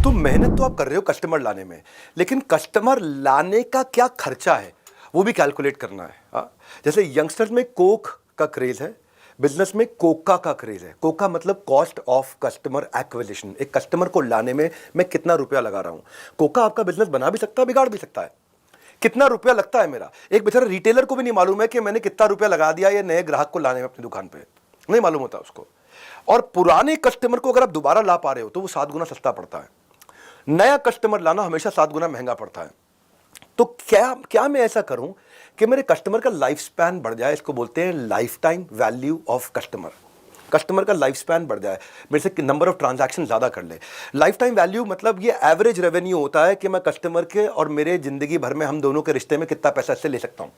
तो मेहनत तो आप कर रहे हो कस्टमर लाने में, लेकिन कस्टमर लाने का क्या खर्चा है वो भी कैलकुलेट करना है। हाँ, जैसे यंगस्टर्स में कोक का क्रेज है, बिजनेस में कोका का क्रेज है। कोका मतलब कॉस्ट ऑफ कस्टमर एक्विजिशन, एक कस्टमर को लाने में मैं कितना रुपया लगा रहा हूं। कोका आपका बिजनेस बना भी सकता है, बिगाड़ भी सकता है। कितना रुपया लगता है मेरा, एक बेचारा रिटेलर को भी नहीं मालूम है कि मैंने कितना रुपया लगा दिया ये नए ग्राहक को लाने में अपनी दुकान पे, नहीं मालूम होता उसको। और पुराने कस्टमर को अगर आप दोबारा ला पा रहे हो तो वो 7 गुना सस्ता पड़ता है। नया कस्टमर लाना हमेशा 7 गुना महंगा पड़ता है। तो क्या मैं ऐसा करूं कि मेरे कस्टमर का लाइफ स्पैन बढ़ जाए, इसको बोलते हैं life time value of customer. Customer का लाइफ स्पैन बढ़ जाए, मेरे से नंबर ऑफ ट्रांजैक्शन ज़्यादा कर ले। लाइफ टाइम वैल्यू मतलब ये एवरेज रेवेन्यू होता है कि मैं कस्टमर के और मेरे ज़िंदगी भर में हम दोनों के रिश्ते में कितना पैसा इससे ले सकता हूँ।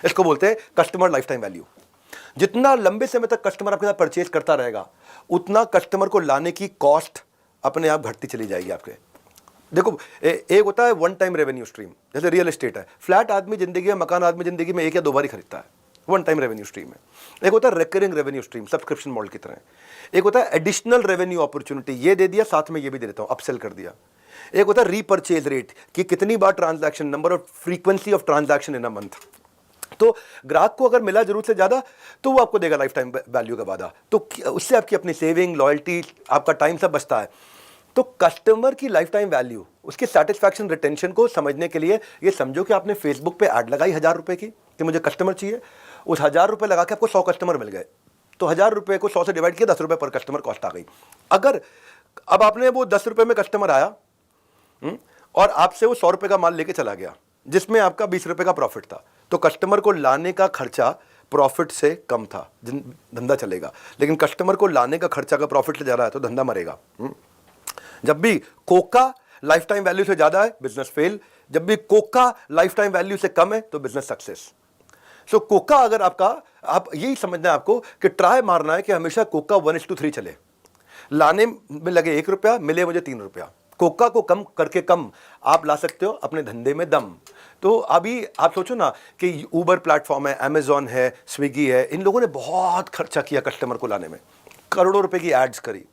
इसको बोलते हैं कस्टमर लाइफ टाइम वैल्यू। जितना लंबे समय तक कस्टमर आपके साथ परचेज करता रहेगा, उतना कस्टमर को लाने की कॉस्ट अपने आप घटती चली जाएगी आपके। देखो, एक होता है वन टाइम रेवेन्यू स्ट्रीम, जैसे रियल एस्टेट है। फ्लैट आदमी जिंदगी में, मकान आदमी जिंदगी में 1 या 2 बार ही खरीदता है, वन टाइम रेवेन्यू स्ट्रीम है। एक होता है recurring revenue stream, subscription model की तरह। एक होता है एडिशनल रेवेन्यू अपॉर्चुनिटी, ये दे दिया साथ में ये भी दे देता हूँ, अपसेल कर दिया। एक होता है रीपर्चेज रेट, कि कितनी बार transaction, number of frequency of transaction in a month. तो ग्राहक को अगर मिला जरूरत से ज़्यादा तो वो आपको देगा लाइफ टाइम वैल्यू का वादा। तो उससे आपकी अपनी सेविंग, लॉयल्टी, आपका टाइम सब बचता है। तो कस्टमर की लाइफ टाइम वैल्यू, उसके सेटिस्फैक्शन, रिटेंशन को समझने के लिए ये समझो कि आपने फेसबुक पे ऐड लगाई 1000 रुपए की कि मुझे कस्टमर चाहिए। उस 1000 रुपए लगा के आपको 100 कस्टमर मिल गए, तो 1000 रुपए को 100 से डिवाइड किया, 10 रुपए पर कस्टमर कॉस्ट आ गई। अगर अब आपने वो 10 रुपए में कस्टमर आया और आपसे वो 100 रुपए का माल लेके चला गया, जिसमें आपका 20 रुपए का प्रॉफिट था, तो कस्टमर को लाने का खर्चा प्रॉफिट से कम था, धंधा चलेगा। लेकिन कस्टमर को लाने का खर्चा का प्रॉफिट से ज़्यादा है तो धंधा मरेगा। जब भी कोका लाइफ टाइम वैल्यू से ज्यादा है, बिजनेस फेल। जब भी कोका लाइफ टाइम वैल्यू से कम है तो बिजनेस सक्सेस। सो कोका अगर आपका, आप यही समझना है आपको कि ट्राई मारना है कि हमेशा कोका 1:3 चले। लाने में लगे 1 रुपया, मिले मुझे 3 रुपया। कोका को कम करके कम आप ला सकते हो अपने धंधे में दम। तो अभी आप सोचो ना कि ऊबर प्लेटफॉर्म है, अमेजॉन है, स्विगी है, इन लोगों ने बहुत खर्चा किया कस्टमर को लाने में, करोड़ों रुपए की एड्स करी,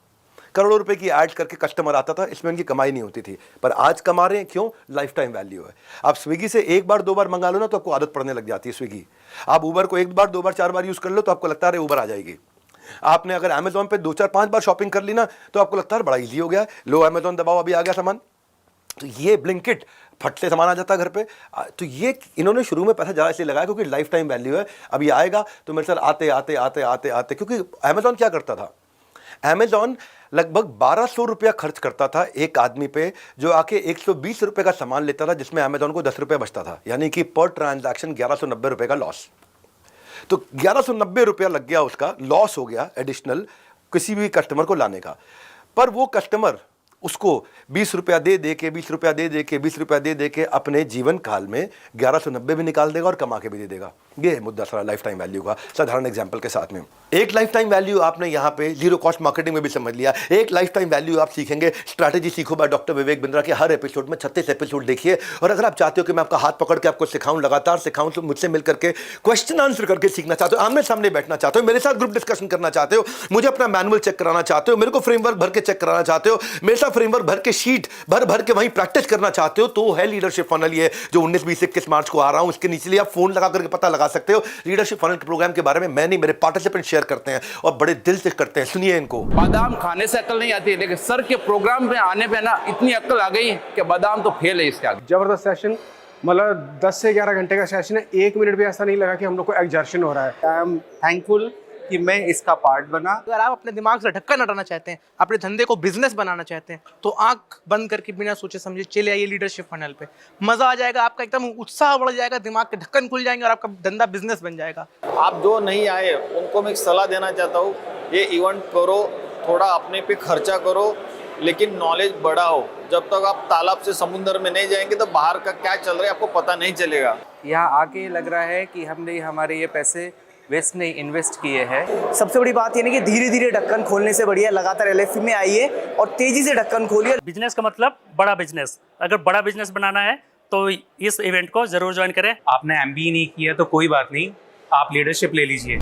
करोड़ों रुपए की एड करके कस्टमर आता था, इसमें उनकी कमाई नहीं होती थी। पर आज कमा रहे हैं, क्यों? लाइफ टाइम वैल्यू है। आप स्विगी से 1 बार 2 बार मंगा लो ना तो आपको आदत पड़ने लग जाती है स्विगी। आप ऊबर को 1 बार 2 बार 4 बार यूज कर लो तो आपको लगता है ऊबर आ जाएगी। आपने अगर अमेजॉन पे 2 4 5 बार शॉपिंग कर ली ना तो आपको लगता है बड़ा ईजी हो गया है, लो अमेजॉन दबाओ, अभी आ गया सामान। तो ये ब्लिंकिट, फट से सामान आ जाता है घर पे। तो ये इन्होंने शुरू में पैसा ज़्यादा इसलिए लगाया क्योंकि लाइफ टाइम वैल्यू है। अभी आएगा तो मेरे साथ आते आते आते आते आते, क्योंकि अमेजॉन क्या करता था, अमेजॉन लगभग 1200 रुपया खर्च करता था एक आदमी पे, जो आके 120 रुपए का सामान लेता था, जिसमें अमेजॉन को 10 रुपये बचता था, यानी कि पर ट्रांजैक्शन 1190 रुपए का लॉस। तो 1190 रुपया लग गया, उसका लॉस हो गया एडिशनल किसी भी कस्टमर को लाने का। पर वो कस्टमर उसको 20 रुपया दे दे के 20 रुपया दे दे के 20 रुपया दे दे के अपने जीवन काल में 1190 भी निकाल देगा और कमा के भी दे देगा। ये है मुद्दा सारा लाइफ टाइम वैल्यू का, साधारण एग्जांपल के साथ में। एक लाइफ टाइम वैल्यू आपने यहाँ पे जीरो कॉस्ट मार्केटिंग में भी समझ लिया। एक लाइफ टाइम वैल्यू आप सीखेंगे स्ट्रैटेजी सीखो बाय डॉक्टर विवेक बिंद्रा के हर एपिसोड में 36 एपिसोड देखिए। और अगर आप चाहते हो कि मैं आपका हाथ पकड़ के आपको सिखाऊं, लगातार सिखाऊं, तो मुझसे मिल करके क्वेश्चन आंसर करके सीखना चाहते हो, आमने सामने बैठना चाहते हो, मेरे साथ ग्रुप डिस्कशन करना चाहते हो, मुझे अपना मैनुअल चेक कराना चाहते हो, मेरे को फ्रेमवर्क भर के चेक कराना चाहते हो, मेरे साथ फ्रेमवर्क भर के शीट भर भर के वहीं प्रैक्टिस करना चाहते हो, तो है लीडरशिप फनल, ये जो 19 20 21 मार्च को आ रहा हूं, इसके नीचे आप फोन लगा करके पता लगा सकते हो। लीडरशिप फनल के प्रोग्राम के बारे में मैं नहीं, मेरे पार्टिसिपेंट शेयर करते हैं और बड़े दिल से करते हैं। सुनिए इनको। बादाम खाने से अक्ल नहीं आती, लेकिन सर के प्रोग्राम में आने पे ना इतनी अक्ल आ गई कि बादाम तो फेल है इसके आगे। जबरदस्त सेशन, मतलब 10 से 11 घंटे का सेशन है। 1 मिनट भी ऐसा नहीं लगा कि हम लोग को एग्जर्शन हो रहा है। आई एम थैंकफुल कि मैं इसका पार्ट बना। अगर आप अपने दिमाग से ढक्कन हटाना चाहते हैं, अपने धंधे को बिजनेस बनाना चाहते हैं, तो आंख बंद करके बिना सोचे समझे चले आइए लीडरशिप फनल पे। मजा आ जाएगा, आपका एकदम उत्साह बढ़ जाएगा, दिमाग के ढक्कन खुल जाएंगे और आपका धंधा बिजनेस बन जाएगा। आप जो नहीं आए उनको मैं एक सलाह देना चाहता हूँ, ये इवेंट करो, थोड़ा अपने पे खर्चा करो, लेकिन नॉलेज बढ़ाओ। जब तक आप तालाब से समुद्र में नहीं जाएंगे तो बाहर का क्या चल रहा है आपको पता नहीं चलेगा। यहाँ आके लग रहा है कि हमने हमारे ये पैसे वेस्ट नहीं इन्वेस्ट किए हैं। सबसे बड़ी बात ये नहीं कि धीरे धीरे ढक्कन खोलने से बढ़िया लगातार एलएफपी में आइए और तेजी से ढक्कन खोलिए। बिजनेस का मतलब बड़ा बिजनेस, अगर बड़ा बिजनेस बनाना है तो इस इवेंट को जरूर ज्वाइन करें। आपने एमबीए नहीं किया तो कोई बात नहीं, आप लीडरशिप ले लीजिए।